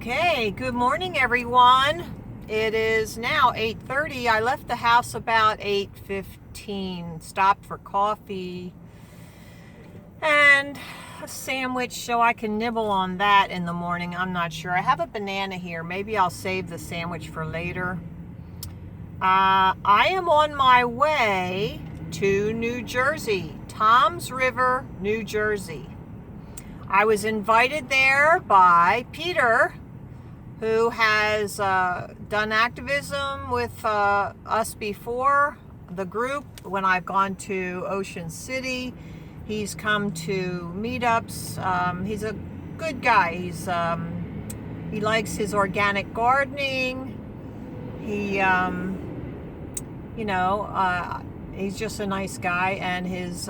Okay, good morning everyone. It is now 8:30. I left the house about 8:15, stopped for coffee and a sandwich so I can nibble on that in the morning. I'm not sure. I have a banana here. Maybe I'll save the sandwich for later. I am on my way to New Jersey, Toms River, New Jersey. I was invited there by Peter, who has done activism with us before, the group, when I've gone to Ocean City. He's come to meetups. He's a good guy. He likes his organic gardening. He's just a nice guy. And his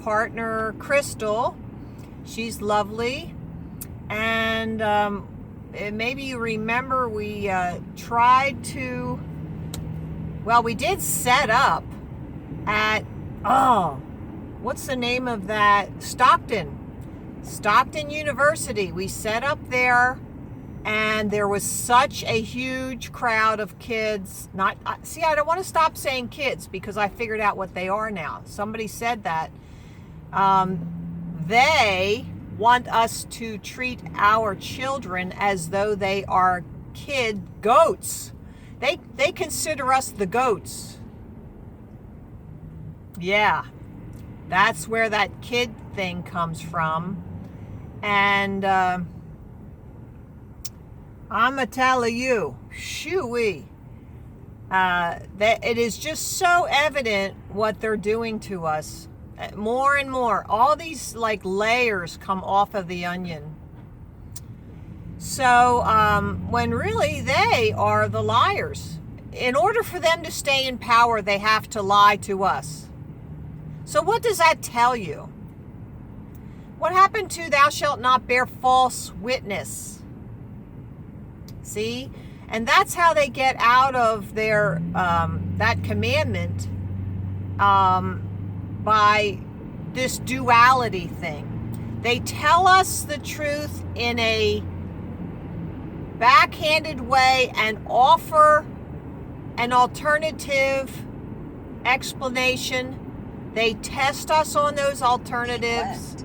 partner, Crystal, she's lovely. And maybe you remember we tried to, we did set up at, what's the name of that? Stockton University. We set up there, and there was such a huge crowd of kids. I don't want to stop saying kids because I figured out what they are now. Somebody said that. They want us to treat our children as though they are kid goats. They consider us the goats. Yeah, that's where that kid thing comes from. And I'ma tell you, shoo-wee, that it is just so evident what they're doing to us. More and more, all these layers come off of the onion. So when really they are the liars. In order for them to stay in power, they have to lie to us. So what does that tell you? What happened to thou shalt not bear false witness? See? And that's how they get out of their that commandment, by this duality thing. They tell us the truth in a backhanded way and offer an alternative explanation. They test us on those alternatives.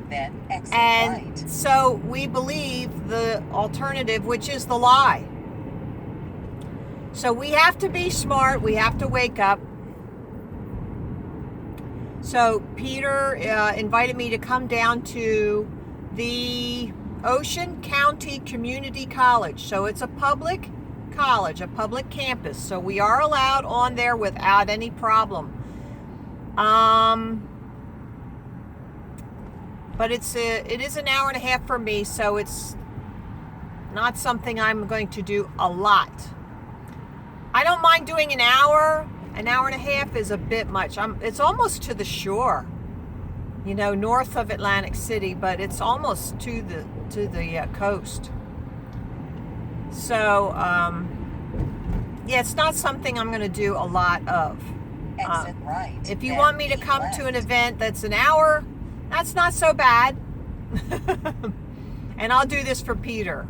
And so we believe the alternative, which is the lie. So we have to be smart. We have to wake up. So Peter invited me to come down to the Ocean County Community College. So it's a public college, a public campus. So we are allowed on there without any problem. But it is an hour and a half for me, so it's not something I'm going to do a lot. I don't mind doing an hour. An hour and a half is a bit much. It's almost to the shore, north of Atlantic City, but it's almost to the coast. So, it's not something I'm going to do a lot of. Exit right. If you want me to come to an event that's an hour, that's not so bad. And I'll do this for Peter.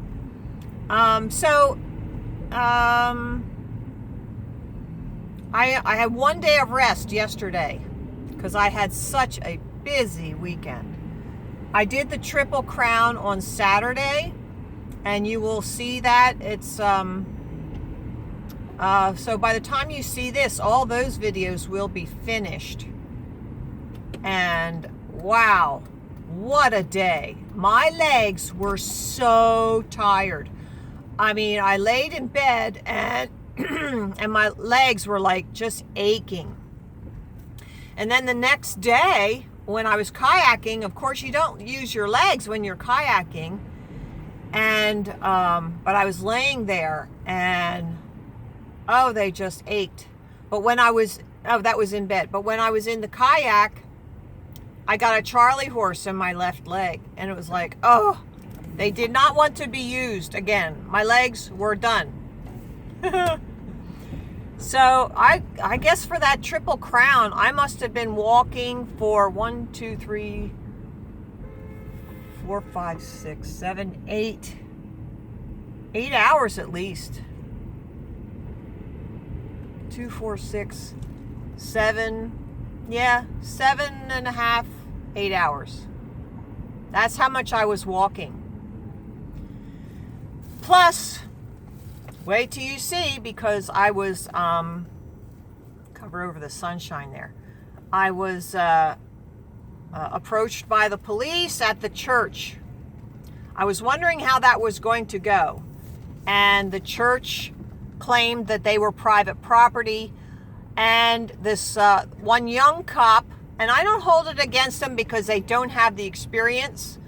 I had one day of rest yesterday because I had such a busy weekend. I did the Triple Crown on Saturday, and you will see that it's so by the time you see this, all those videos will be finished. And wow, what a day. My legs were so tired. I mean, I laid in bed and and my legs were just aching. And then the next day, when I was kayaking, of course you don't use your legs when you're kayaking. And but I was laying there and they just ached. But when that was in bed. But when I was in the kayak, I got a Charlie horse in my left leg, and it was they did not want to be used again. My legs were done. So I guess for that Triple Crown, I must have been walking for 1, 2, 3, 4, 5, 6, 7, 8, 8 hours at least. 2, 4, 6, 7. Yeah, 7.5, 8 hours. That's how much I was walking. Plus, wait till you see, because I was, cover over the sunshine there. I was approached by the police at the church. I was wondering how that was going to go. And the church claimed that they were private property. And this one young cop, and I don't hold it against them because they don't have the experience,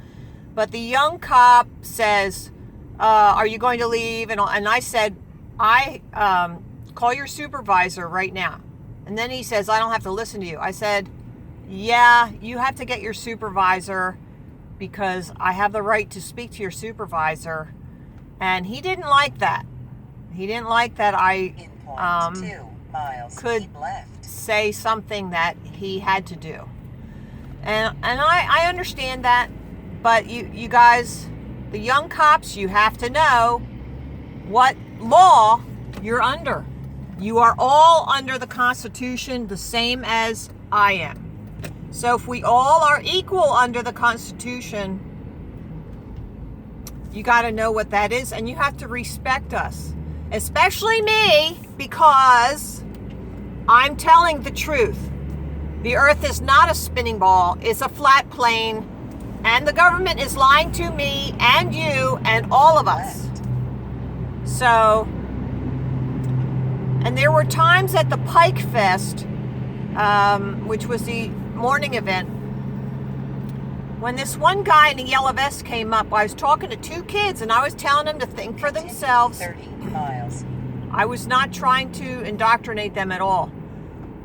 but the young cop says, are you going to leave? And I said, call your supervisor right now. And then he says, I don't have to listen to you. I said, yeah, you have to get your supervisor because I have the right to speak to your supervisor. And he didn't like that. He didn't like that I could say something that he had to do. And I understand that, but you guys, the young cops, you have to know what law you're under. You are all under the Constitution, the same as I am. So if we all are equal under the Constitution, you got to know what that is, and you have to respect us. Especially me, because I'm telling the truth. The earth is not a spinning ball, it's a flat plane, and the government is lying to me and you and all of us. So, and there were times at the Pike Fest, which was the morning event, when this one guy in a yellow vest came up. I was talking to 2 kids and I was telling them to think for themselves. 30 miles. I was not trying to indoctrinate them at all.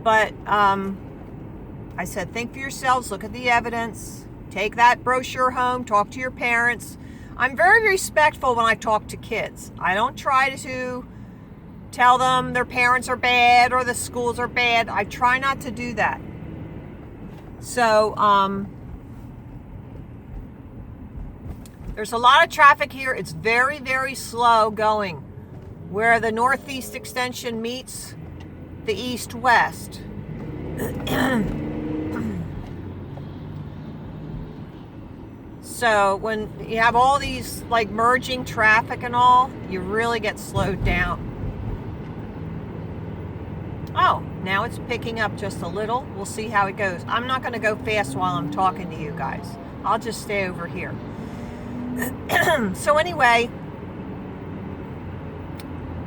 But I said, think for yourselves, look at the evidence, take that brochure home, talk to your parents. I'm very respectful when I talk to kids. I don't try to tell them their parents are bad or the schools are bad. I try not to do that. So, there's a lot of traffic here. It's very, very slow going where the northeast extension meets the east-west. So when you have all these like merging traffic and all, you really get slowed down. Oh, now it's picking up just a little. We'll see how it goes. I'm not going to go fast while I'm talking to you guys. I'll just stay over here. So anyway,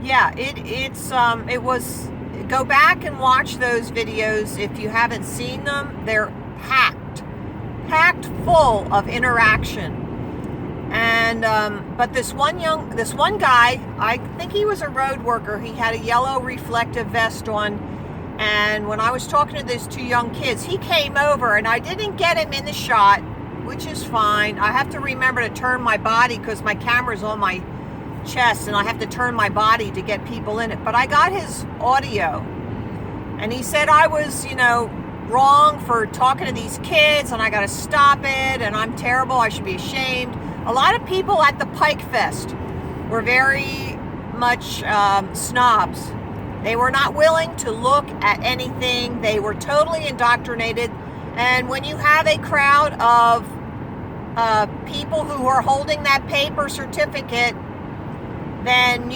yeah, it was, go back and watch those videos if you haven't seen them. They're packed full of interaction. And but this one guy, I think he was a road worker. He had a yellow reflective vest on, and when I was talking to these 2 young kids, he came over and I didn't get him in the shot, which is fine. I have to remember to turn my body because my camera's on my chest and I have to turn my body to get people in it. But I got his audio, and he said I was, wrong for talking to these kids and I got to stop it and I'm terrible. I should be ashamed. A lot of people at the Pike Fest were very much snobs. They were not willing to look at anything. They were totally indoctrinated. And when you have a crowd of people who are holding that paper certificate, then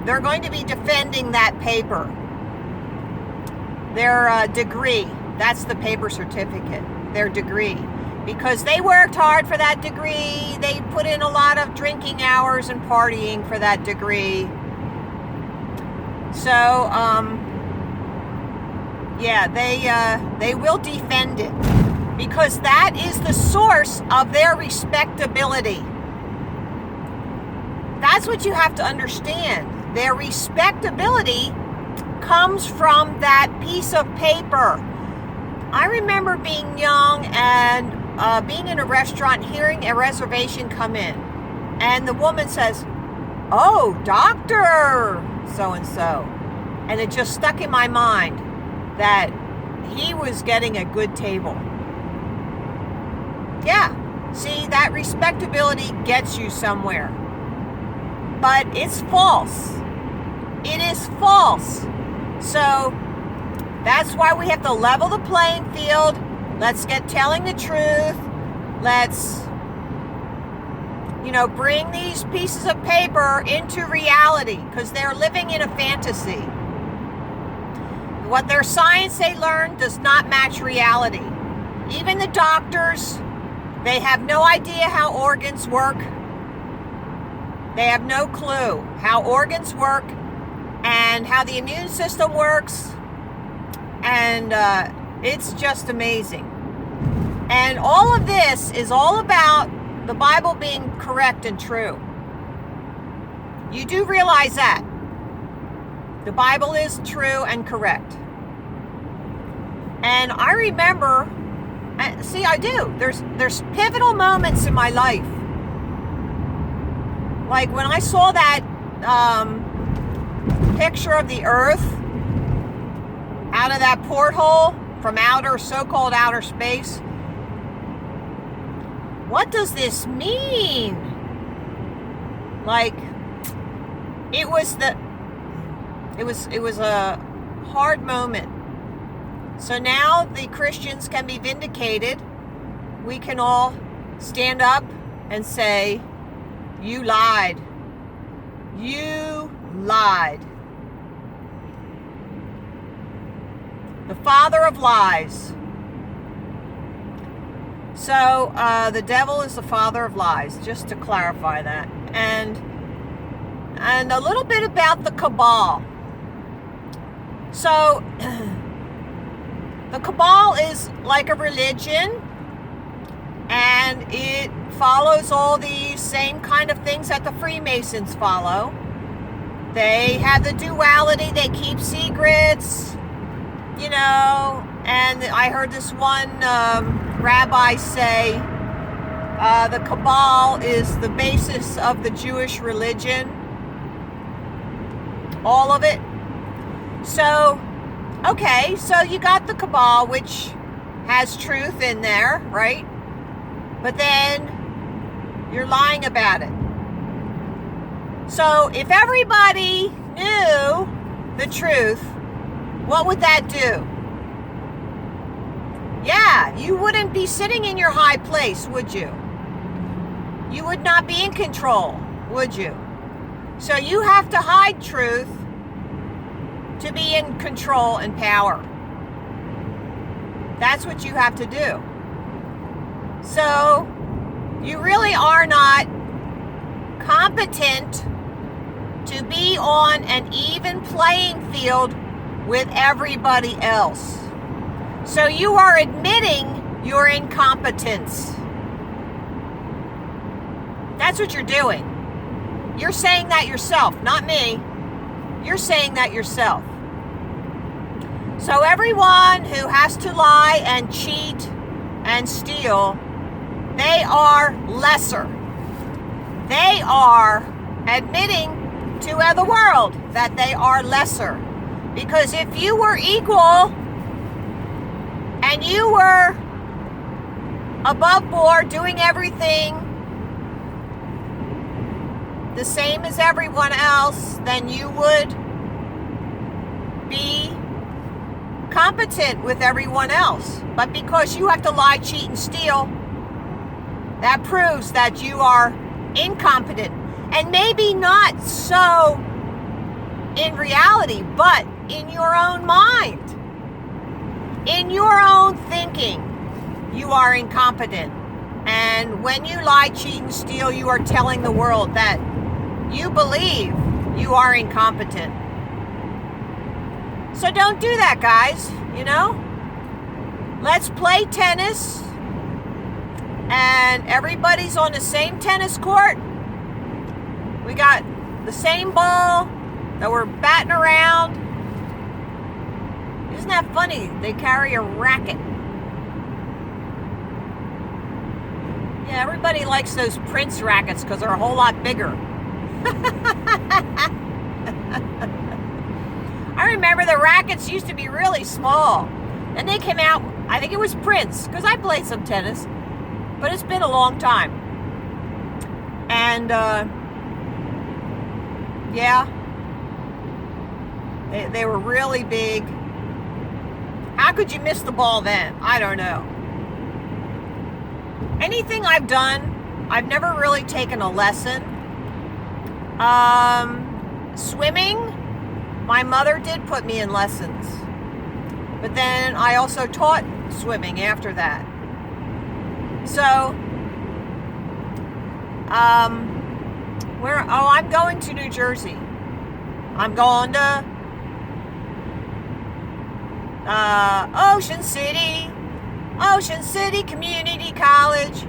they're going to be defending that paper. Their degree, that's the paper certificate, their degree. Because they worked hard for that degree. They put in a lot of drinking hours and partying for that degree. So, yeah, they will defend it because that is the source of their respectability. That's what you have to understand. Their respectability comes from that piece of paper. I remember being young and being in a restaurant, hearing a reservation come in, and the woman says, "Oh, Dr. So-and-so," and it just stuck in my mind that he was getting a good table. Yeah, see, that respectability gets you somewhere. but it's false. It is false. So that's why we have to level the playing field. Let's get telling the truth. Let's, bring these pieces of paper into reality, because they're living in a fantasy. What their science they learn does not match reality. Even the doctors, they have no idea how organs work. They have no clue how organs work and how the immune system works. And it's just amazing. And all of this is all about the Bible being correct and true. You do realize that. The Bible is true and correct. And I remember, I do. There's pivotal moments in my life. Like when I saw that picture of the earth out of that porthole from so-called outer space. What does this mean? Like, it was a hard moment. So now the Christians can be vindicated. We can all stand up and say, you lied. You lied. The father of lies. So the devil is the father of lies, just to clarify that. And a little bit about the cabal. So the cabal is like a religion, and it follows all these same kind of things that the Freemasons follow. They have the duality, they keep secrets, and I heard this one rabbi say the cabal is the basis of the Jewish religion. All of it. So, okay, so you got the cabal, which has truth in there, right? But then you're lying about it. So if everybody knew the truth, what would that do? Yeah, you wouldn't be sitting in your high place, would you? You would not be in control, would you? So you have to hide truth to be in control and power. That's what you have to do. So you really are not competent to be on an even playing field with everybody else. So you are admitting your incompetence. That's what you're doing. You're saying that yourself, not me. You're saying that yourself. So everyone who has to lie and cheat and steal, they are lesser. They are admitting to the world that they are lesser. Because if you were equal and you were above board doing everything the same as everyone else, then you would be competent with everyone else. But because you have to lie, cheat, and steal, that proves that you are incompetent. And maybe not so in reality, but in your own mind, in your own thinking, you are incompetent. And when you lie, cheat, and steal, you are telling the world that you believe you are incompetent. So don't do that, guys, Let's play tennis, and everybody's on the same tennis court. We got the same ball that we're batting around. Isn't that funny? They carry a racket. Yeah, everybody likes those Prince rackets because they're a whole lot bigger. I remember the rackets used to be really small. And they came out, I think it was Prince, because I played some tennis. But it's been a long time. And Yeah. They were really big. How could you miss the ball then? I don't know. Anything I've done, I've never really taken a lesson. Swimming, my mother did put me in lessons. But then I also taught swimming after that. So, I'm going to New Jersey. I'm going to Ocean City Community College.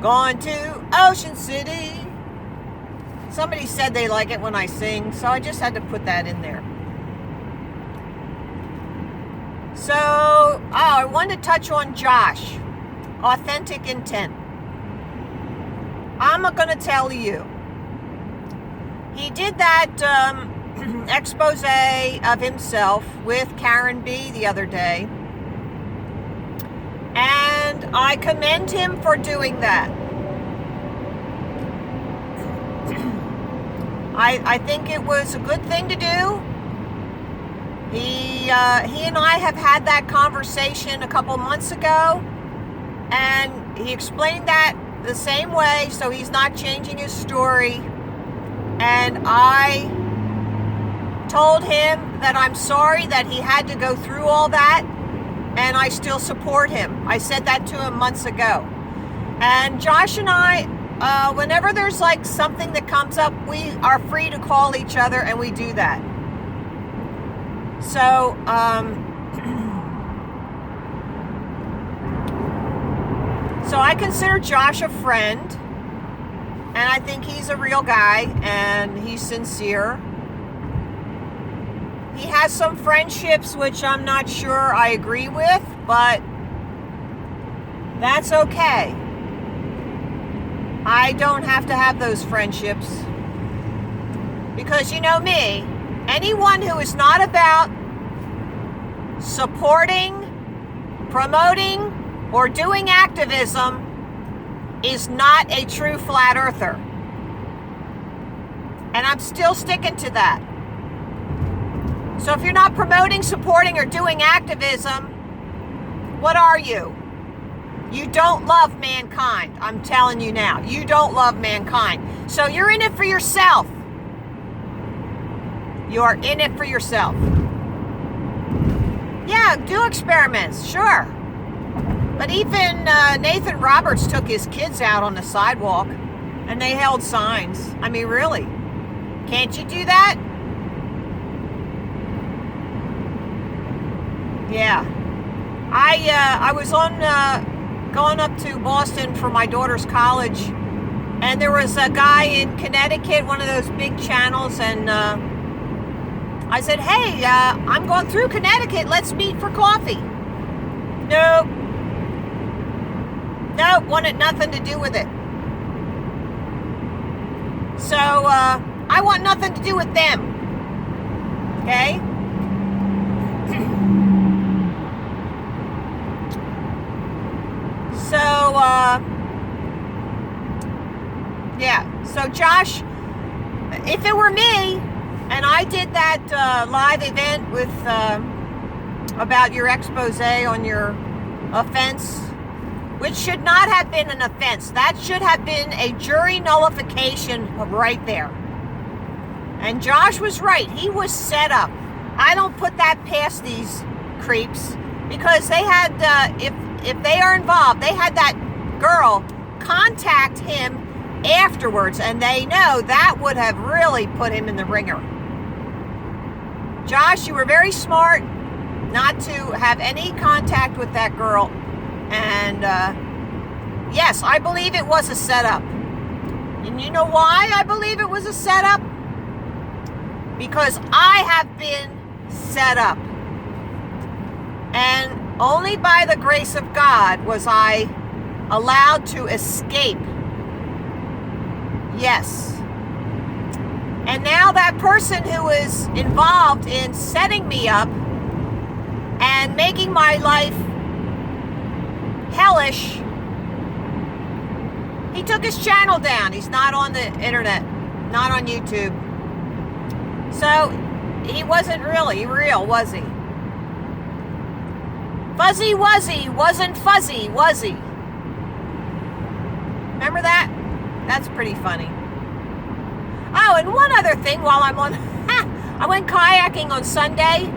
Going to Ocean City. Somebody said they like it when I sing, so I just had to put that in there. So, I wanted to touch on Josh. Authentic intent. I'm going to tell you. He did that expose of himself with Karen B the other day. And I commend him for doing that. I think it was a good thing to do. He and I have had that conversation a couple months ago, and he explained that the same way, so he's not changing his story. And I told him that I'm sorry that he had to go through all that, and I still support him. I said that to him months ago. And Josh and I, whenever there's like something that comes up, we are free to call each other, and we do that. So, so I consider Josh a friend, and I think he's a real guy, and he's sincere. He has some friendships which I'm not sure I agree with, but that's okay. I don't have to have those friendships, because you know me, anyone who is not about supporting, promoting, or doing activism is not a true flat earther. And I'm still sticking to that. So if you're not promoting, supporting, or doing activism, what are you? You don't love mankind. I'm telling you now. You don't love mankind. So you're in it for yourself. You are in it for yourself. Yeah, do experiments, sure. But even Nathan Roberts took his kids out on the sidewalk and they held signs. I mean, really? Can't you do that? Yeah. I was on going up to Boston for my daughter's college, and there was a guy in Connecticut, one of those big channels, and I said, hey, I'm going through Connecticut. Let's meet for coffee. Nope. Nope, wanted nothing to do with it. So, I want nothing to do with them. Okay? So, yeah. So, Josh, if it were me, and I did that live event with about your expose on your offense, which should not have been an offense. That should have been a jury nullification right there. And Josh was right. He was set up. I don't put that past these creeps, because they had, if they are involved, they had that girl contact him afterwards, and they know that would have really put him in the ringer. Josh, you were very smart not to have any contact with that girl. And yes, I believe it was a setup. And you know why I believe it was a setup? Because I have been set up. And only by the grace of God was I allowed to escape. Yes. And now that person who is involved in setting me up and making my life hellish, he took his channel down. He's not on the internet. not on YouTube. So he wasn't really real, was he? Fuzzy Wuzzy wasn't fuzzy, was he? Remember that? That's pretty funny. Oh, and one other thing while I'm on, I went kayaking on Sunday,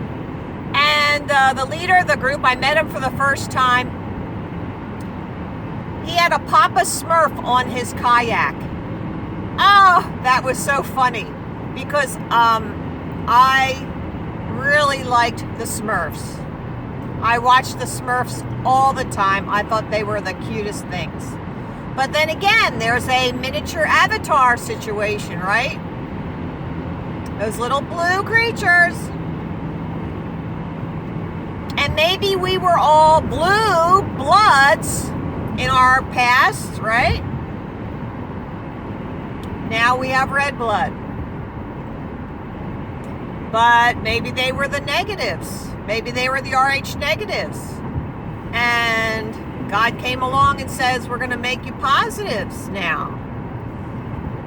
and the leader of the group, I met him for the first time. He had a Papa Smurf on his kayak. Oh, that was so funny because I really liked the Smurfs. I watched the Smurfs all the time. I thought they were the cutest things. But then again, there's a miniature avatar situation, right? Those little blue creatures. And maybe we were all blue bloods in our past, right? Now we have red blood. But maybe they were the negatives. Maybe they were the RH negatives. And God came along and says, we're going to make you positives now.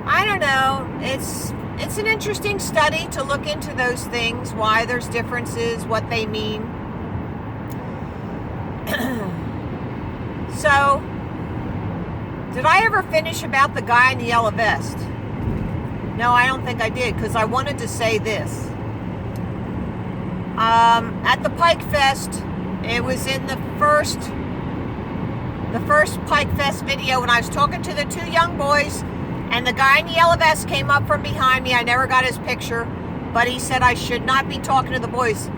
I don't know. It's an interesting study to look into those things, why there's differences, what they mean. So, did I ever finish about the guy in the yellow vest? No, I don't think I did, because I wanted to say this. At the Pike Fest, it was in the first Pike Fest video when I was talking to the two young boys, and the guy in the yellow vest came up from behind me. I never got his picture, but he said I should not be talking to the boys.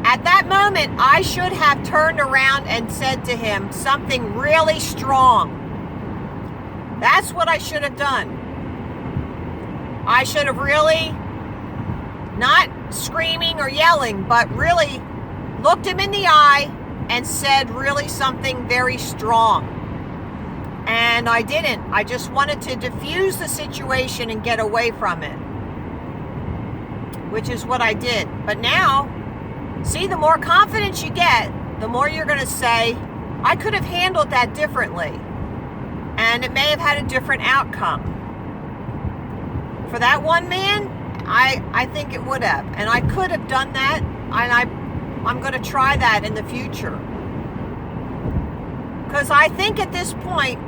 At that moment, I should have turned around and said to him something really strong. That's what I should have done. I should have really, not screaming or yelling, but really looked him in the eye and said really something very strong. And I didn't. I just wanted to diffuse the situation and get away from it, which is what I did. But now, see, the more confidence you get, the more you're going to say, I could have handled that differently, and it may have had a different outcome. For that one man, I think it would have, and I could have done that, and I'm going to try that in the future. Because I think at this point,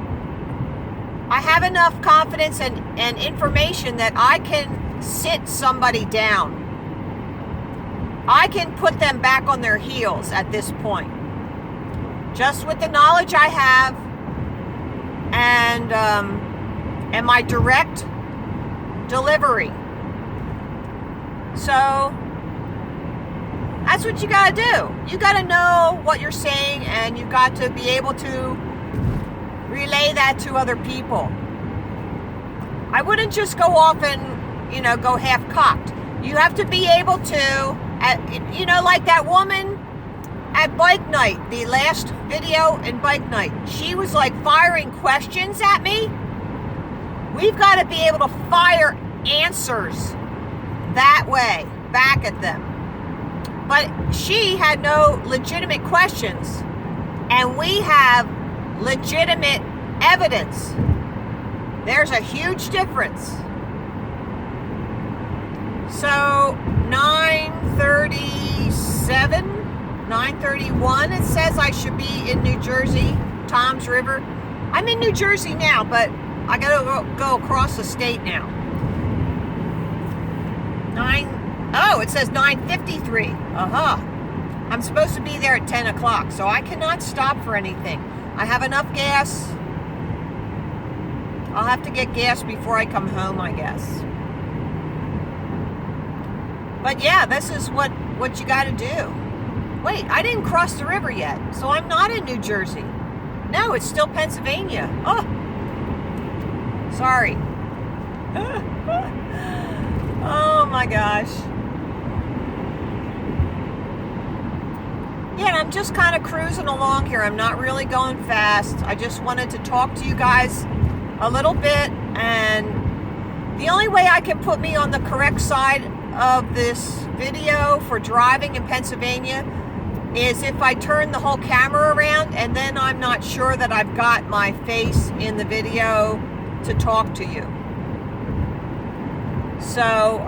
I have enough confidence and information that I can sit somebody down. I can put them back on their heels at this point. Just with the knowledge I have and my direct delivery. So that's what you got to do. You got to know what you're saying, and you got to be able to relay that to other people. I wouldn't just go off and, go half-cocked. You have to be able to, like that woman at Bike Night, the last video in Bike Night. She was like firing questions at me. We've got to be able to fire answers that way back at them. But she had no legitimate questions, and we have legitimate evidence. There's a huge difference. So 9:37, 9:31, it says I should be in New Jersey, Toms River. I'm in New Jersey now, but I gotta go across the state now. It says 9:53. I'm supposed to be there at 10 o'clock, so I cannot stop for anything. I have enough gas. I'll have to get gas before I come home, I guess. But yeah, this is what you got to do. Wait, I didn't cross the river yet, so I'm not in New Jersey. No, it's still Pennsylvania. Oh, sorry. Oh my gosh. Yeah, and I'm just kind of cruising along here. I'm not really going fast. I just wanted to talk to you guys a little bit, and the only way I can put me on the correct side of this video for driving in Pennsylvania is if I turn the whole camera around, and then I'm not sure that I've got my face in the video to talk to you. So,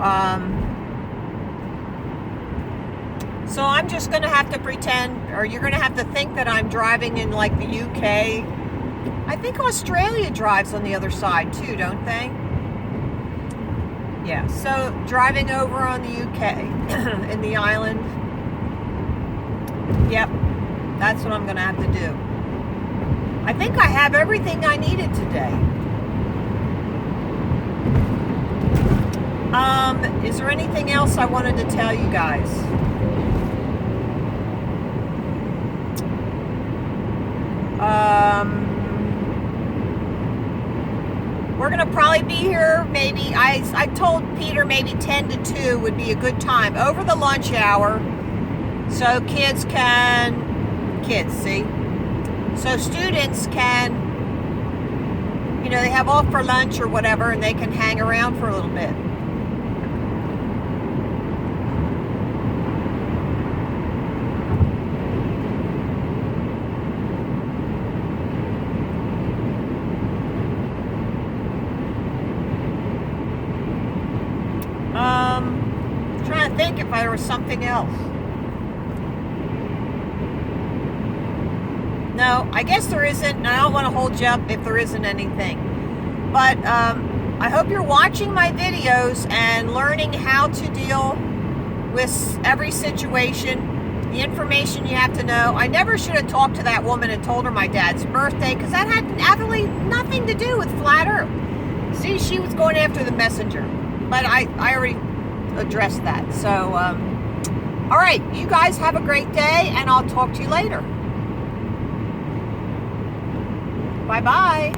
so I'm just going to have to pretend, or you're going to have to think that I'm driving in like the UK. I think Australia drives on the other side too, don't they? Yeah, so driving over on the UK in the island. Yep, that's what I'm going to have to do. I think I have everything I needed today. Is there anything else I wanted to tell you guys? We're going to probably be here maybe, I told Peter maybe 10 to 2 would be a good time over the lunch hour. So kids, see? So students can, you know, they have off for lunch or whatever, and they can hang around for a little bit. Trying to think if there was something else. No, I guess there isn't. I don't want to hold you up if there isn't anything. But I hope you're watching my videos and learning how to deal with every situation, the information you have to know. I never should have talked to that woman and told her my dad's birthday, because that had absolutely nothing to do with Flat Earth. See, she was going after the messenger. But I already addressed that. So, all right, you guys have a great day, and I'll talk to you later. Bye-bye.